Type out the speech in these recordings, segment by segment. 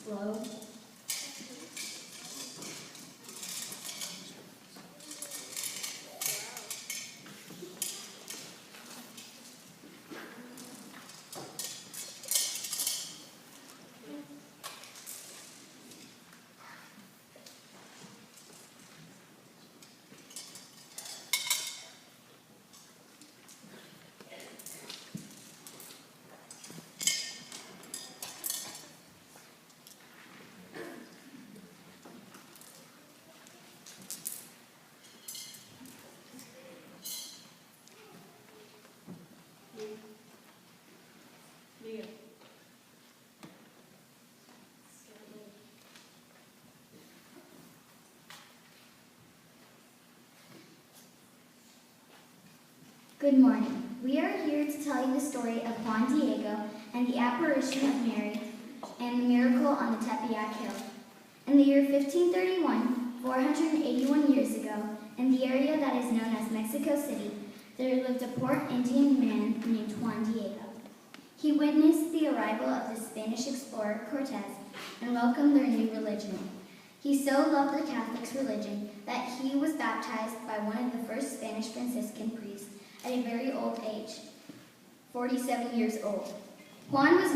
glow. Good morning. We are here to tell you the story of Juan Diego and the apparition of Mary and the miracle on the Tepeyac Hill. In the year 1531, 481 years ago, in the area that is known as Mexico City, there lived a poor Indian man named Juan Diego. He witnessed the arrival of the Spanish explorer Cortez and welcomed their new religion. He so loved the Catholic religion that he was baptized by one of the first Spanish Franciscan priests at a very old age, 47 years old. Juan was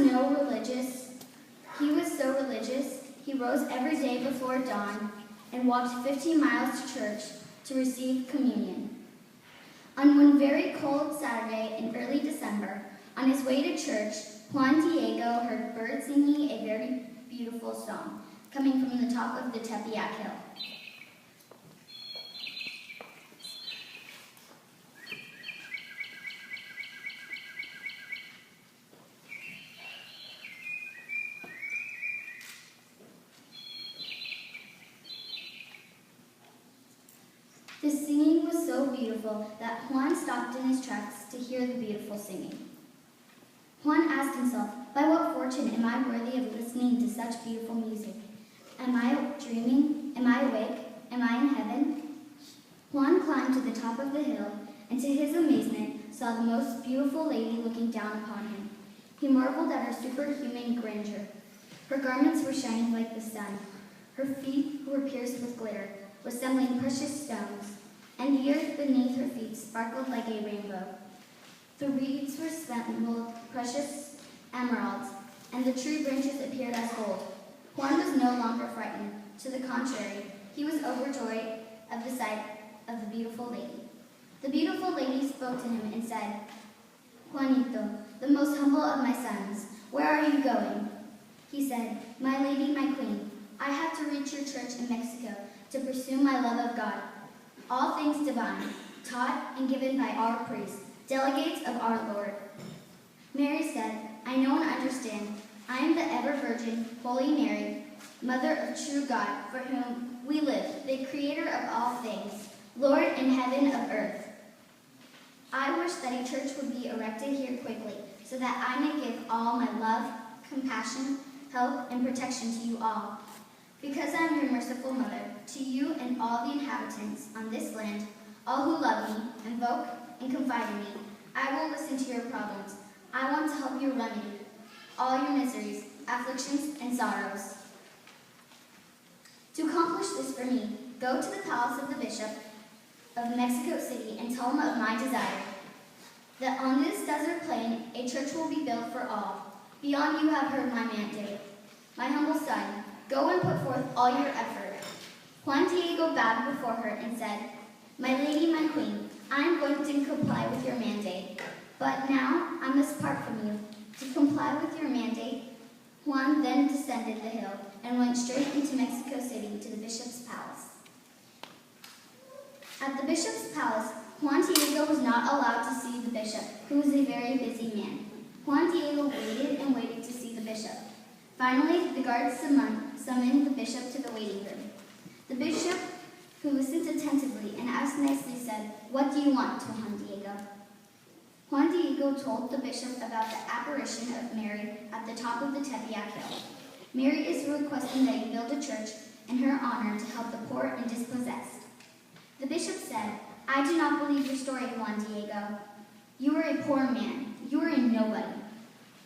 He was so religious, he rose every day before dawn and walked 15 miles to church to receive communion. On one very cold Saturday in early December, on his way to church, Juan Diego heard birds singing a very beautiful song coming from the top of the Tepeyac Hill. The singing was so beautiful that Juan stopped in his tracks to hear the beautiful singing. Juan asked himself, by what fortune am I worthy of listening to such beautiful music? Am I dreaming? Am I awake? Am I in heaven? Juan climbed to the top of the hill and to his amazement saw the most beautiful lady looking down upon him. He marveled at her superhuman grandeur. Her garments were shining like the sun. Her feet were pierced with glitter, resembling precious stones, and the earth beneath her feet sparkled like a rainbow. The reeds were resembled precious emeralds, and the tree branches appeared as gold. Juan was no longer frightened. To the contrary, he was overjoyed of the sight of the beautiful lady. The beautiful lady spoke to him and said, Juanito, the most humble of my sons, where are you going? He said, my lady, my queen, I have to reach your church in Mexico to pursue my love of God. All things divine, taught and given by our priests, delegates of our Lord. Mary said, I know and understand. I am the ever-virgin, Holy Mary, Mother of true God, for whom we live, the Creator of all things, Lord in heaven of earth. I wish that a church would be erected here quickly, so that I may give all my love, compassion, help, and protection to you all. Because I am your merciful mother, to you and all the inhabitants on this land, all who love me, invoke, and confide in me, I will listen to your problems. I want to help you remedy all your miseries, afflictions, and sorrows. To accomplish this for me, go to the palace of the Bishop of Mexico City and tell him of my desire, that on this desert plain a church will be built for all. Beyond you have heard my mandate. My humble son, go and put forth all your effort. Juan Diego bowed before her and said, my lady, my queen, I am going to comply with your mandate, but now I must part from you. To comply with your mandate, Juan then descended the hill and went straight into Mexico City to the bishop's palace. At the bishop's palace, Juan Diego was not allowed to see the bishop, who was a very busy man. Juan Diego waited and waited to see the bishop. Finally, the guards summoned the bishop to the waiting room. The bishop, who listened attentively and asked nicely, said, what do you want to Juan Diego? Juan Diego told the bishop about the apparition of Mary at the top of the Tepeyac Hill. Mary is requesting that you build a church in her honor to help the poor and dispossessed. The bishop said, I do not believe your story, Juan Diego. You are a poor man. You are a nobody.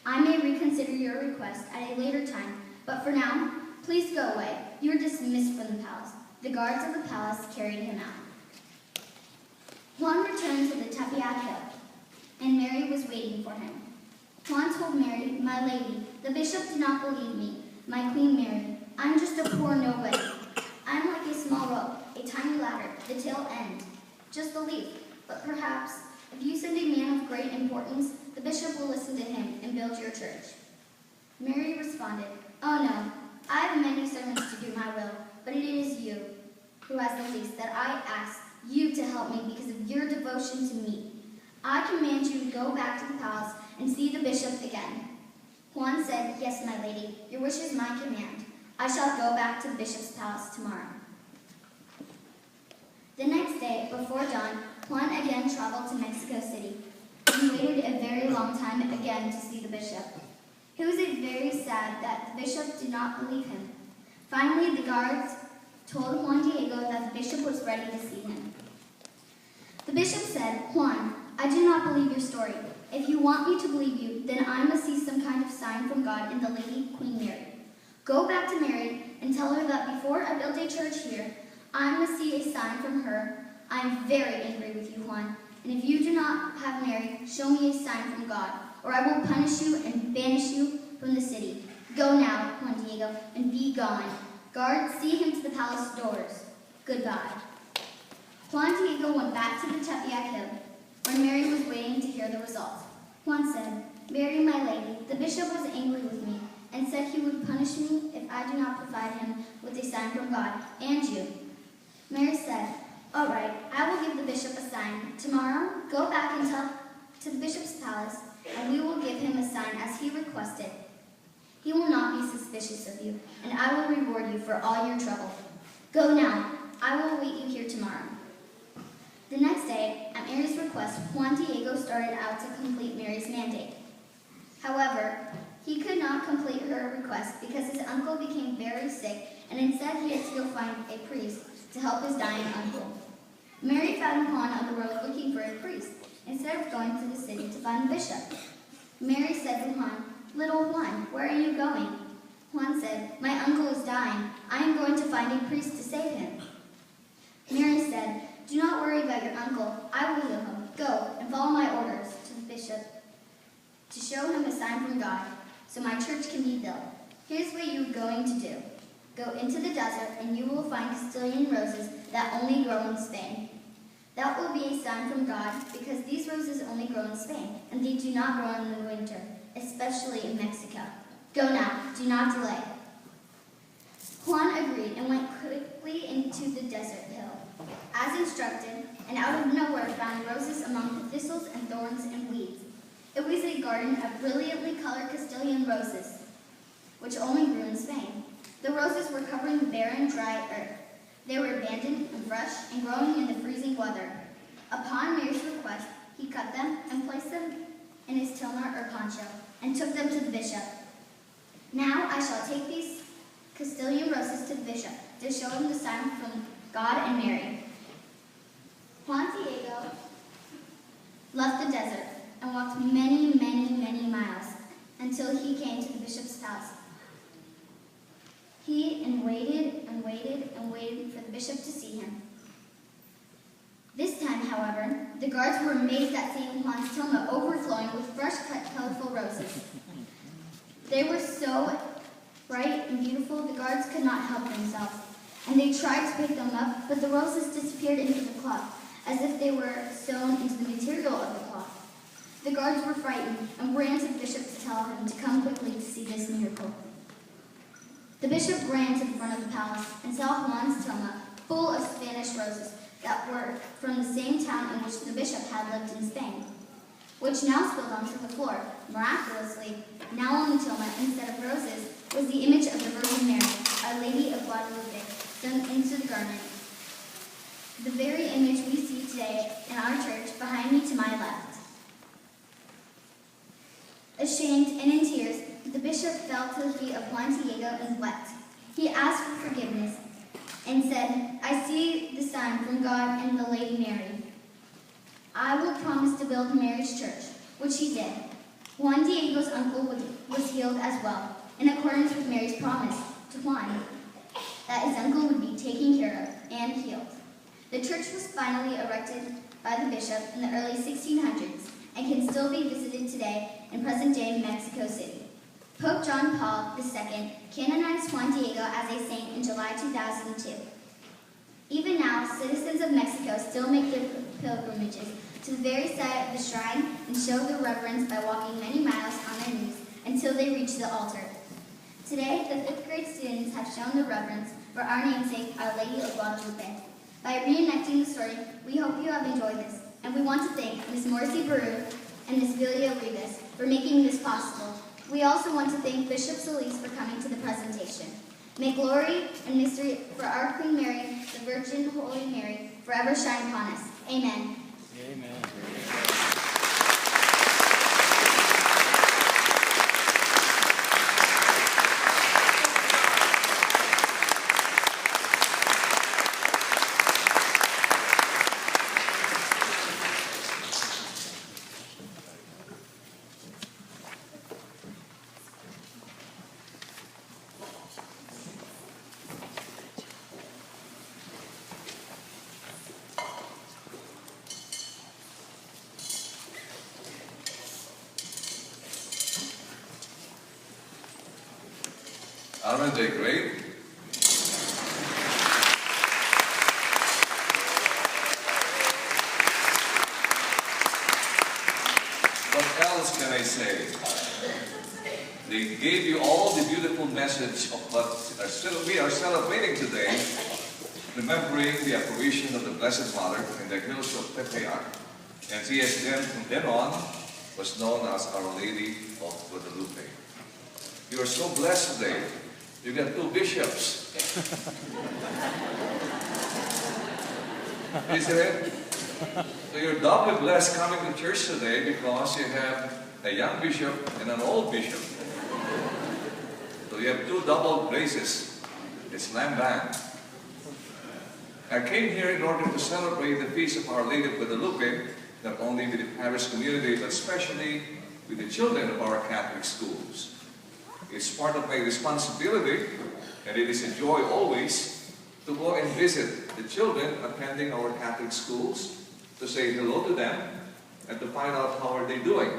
I may reconsider your request at a later time, But for now, please go away. You are dismissed from the palace." The guards of the palace carried him out. Juan returned to the Tepeyac Hill, and Mary was waiting for him. Juan told Mary, "My lady, the bishop did not believe me, my Queen Mary. I'm just a poor nobody. I'm like a small rope, a tiny ladder, the tail end, just a leaf. But perhaps, if you send a man of great importance, the bishop will listen to him and build your church." Mary responded, "Oh no, I have many servants to do my will, but it is you who has the least that I ask you to help me because of your devotion to me. I command you to go back to the palace and see the bishop again." Juan said, "Yes, my lady, your wish is my command. I shall go back to the bishop's palace tomorrow." The next day, before dawn, Juan again traveled to Mexico City and waited a very long time again to see the bishop. He was very sad that the bishop did not believe him. Finally, the guards told Juan Diego that the bishop was ready to see him. The bishop said, "Juan, I do not believe your story. If you want me to believe you, then I must see some kind of sign from God in the Lady Queen Mary. Go back to Mary and tell her that before I build a church here, I must see a sign from her. I am very angry with you, Juan, and if you do not have Mary, show me a sign from God, or I will punish you and banish you from the city. Go now, Juan Diego, and be gone. Guards, see him to the palace doors. Goodbye." Juan Diego went back to the Tepeyac Hill, where Mary was waiting to hear the result. Juan said, "Mary, my lady, the bishop was angry with me and said he would punish me if I do not provide him with a sign from God and you." Mary said, "All right, I will give the bishop a sign. Tomorrow, go back and tell to the bishop's palace, and we will give him a sign as he requested. He will not be suspicious of you, and I will reward you for all your trouble. Go now. I will await you here tomorrow." The next day, at Mary's request, Juan Diego started out to complete Mary's mandate. However, he could not complete her request because his uncle became very sick, and instead he had to go find a priest to help his dying uncle. Mary found Juan on the road looking for a priest, instead of going to the city to find the bishop. Mary said to Juan, "Little Juan, where are you going?" Juan said, "My uncle is dying. I am going to find a priest to save him." Mary said, "Do not worry about your uncle. I will heal him. Go and follow my orders to the bishop to show him a sign from God, so my church can be built. Here's what you are going to do. Go into the desert, and you will find Castilian roses that only grow in Spain. That will be a sign from God, because these roses only grow in Spain, and they do not grow in the winter, especially in Mexico. Go now, do not delay." Juan agreed and went quickly into the desert hill, as instructed, and out of nowhere found roses among the thistles and thorns and weeds. It was a garden of brilliantly colored Castilian roses, which only grew in Spain. The roses were covering the barren, dry earth. They were abandoned and fresh and growing in the freezing weather. Upon Mary's request, he cut them and placed them in his tilma or poncho and took them to the bishop. "Now I shall take these Castilian roses to the bishop to show him the sign from God and Mary." Juan Diego left the desert and walked many, many, many miles until he came to the bishop's palace. He waited and waited and waited for the bishop to see him. This time, however, the guards were amazed at seeing Juan's tilma overflowing with fresh-cut, colorful roses. They were so bright and beautiful, the guards could not help themselves, and they tried to pick them up, but the roses disappeared into the cloth, as if they were sewn into the material of the cloth. The guards were frightened and ran to the bishop to tell him to come quickly to see this miracle. The bishop ran to the front of the palace and saw Juan's tilma full of Spanish roses that were from the same town in which the bishop had lived in Spain, which now spilled onto the floor. Miraculously, now on the tilma, instead of roses, was the image of the Virgin Mary, Our Lady of Guadalupe, sewn into the garment. The very image we see today in our church behind me to my left. Ashamed and in tears, the bishop fell to the feet of Juan Diego and wept. He asked for forgiveness and said, "I see the sign from God and the Lady Mary. I will promise to build Mary's church," which he did. Juan Diego's uncle was healed as well. in accordance with Mary's promise to Juan that his uncle would be taken care of and healed. The church was finally erected by the bishop in the early 1600s and can still be visited today in present-day Mexico City. Pope John Paul II canonized Juan Diego as a saint in July 2002. Even now, citizens of Mexico still make their pilgrimages to the very site of the shrine and show their reverence by walking many miles on their knees until they reach the altar. Today, the 5th grade students have shown their reverence for our namesake, Our Lady of Guadalupe. By reenacting the story, we hope you have enjoyed this, and we want to thank Ms. Morrissey Baru and Ms. Vilia Rivas for making this possible. We also want to thank Bishop Solis for coming to the presentation. May glory and mystery for our Queen Mary, the Virgin Holy Mary, forever shine upon us. Amen. Amen. Aren't they great? What else can I say? They gave you all the beautiful message of what we are celebrating today, remembering the apparition of the Blessed Mother in the hills of Tepeyac, and she has then, from then on, was known as Our Lady of Guadalupe. You are so blessed today. You got 2 bishops. Isn't it? So you're doubly blessed coming to church today because you have a young bishop and an old bishop. So you have 2 double graces. It's slam bang. I came here in order to celebrate the feast of Our Lady of Guadalupe, not only with the parish community, but especially with the children of our Catholic schools. It's part of my responsibility, and it is a joy always to go and visit the children attending our Catholic schools, to say hello to them, and to find out how are they doing.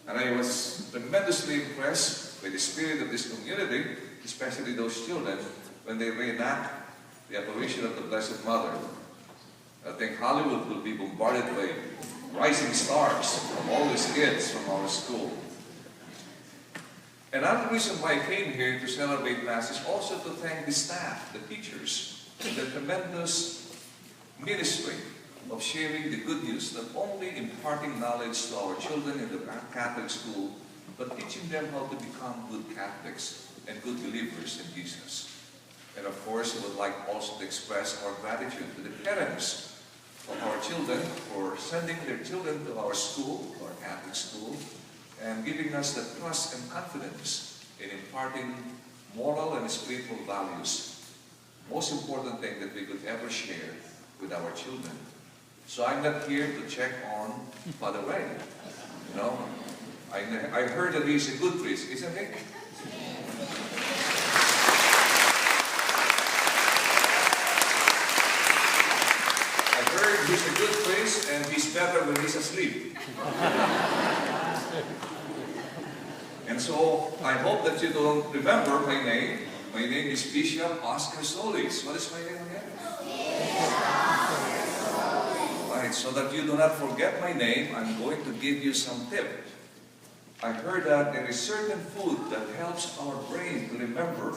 And I was tremendously impressed by the spirit of this community, especially those children, when they reenact the apparition of the Blessed Mother. I think Hollywood will be bombarded by rising stars from all these kids from our school. Another reason why I came here to celebrate Mass is also to thank the staff, the teachers, for the tremendous ministry of sharing the good news, not only imparting knowledge to our children in the Catholic school, but teaching them how to become good Catholics and good believers in Jesus. And of course, I would like also to express our gratitude to the parents of our children for sending their children to our school, our Catholic school, and giving us the trust and confidence in imparting moral and spiritual values. Most important thing that we could ever share with our children. So I'm not here to check on Father Ray. You know, I heard that he's a good priest, isn't he? I heard he's a good priest and he's better when he's asleep. And so, I hope that you don't remember my name. My name is Bishop Oscar Solis. What is my name again? Right, so that you do not forget my name, I'm going to give you some tips. I heard that there is certain food that helps our brain to remember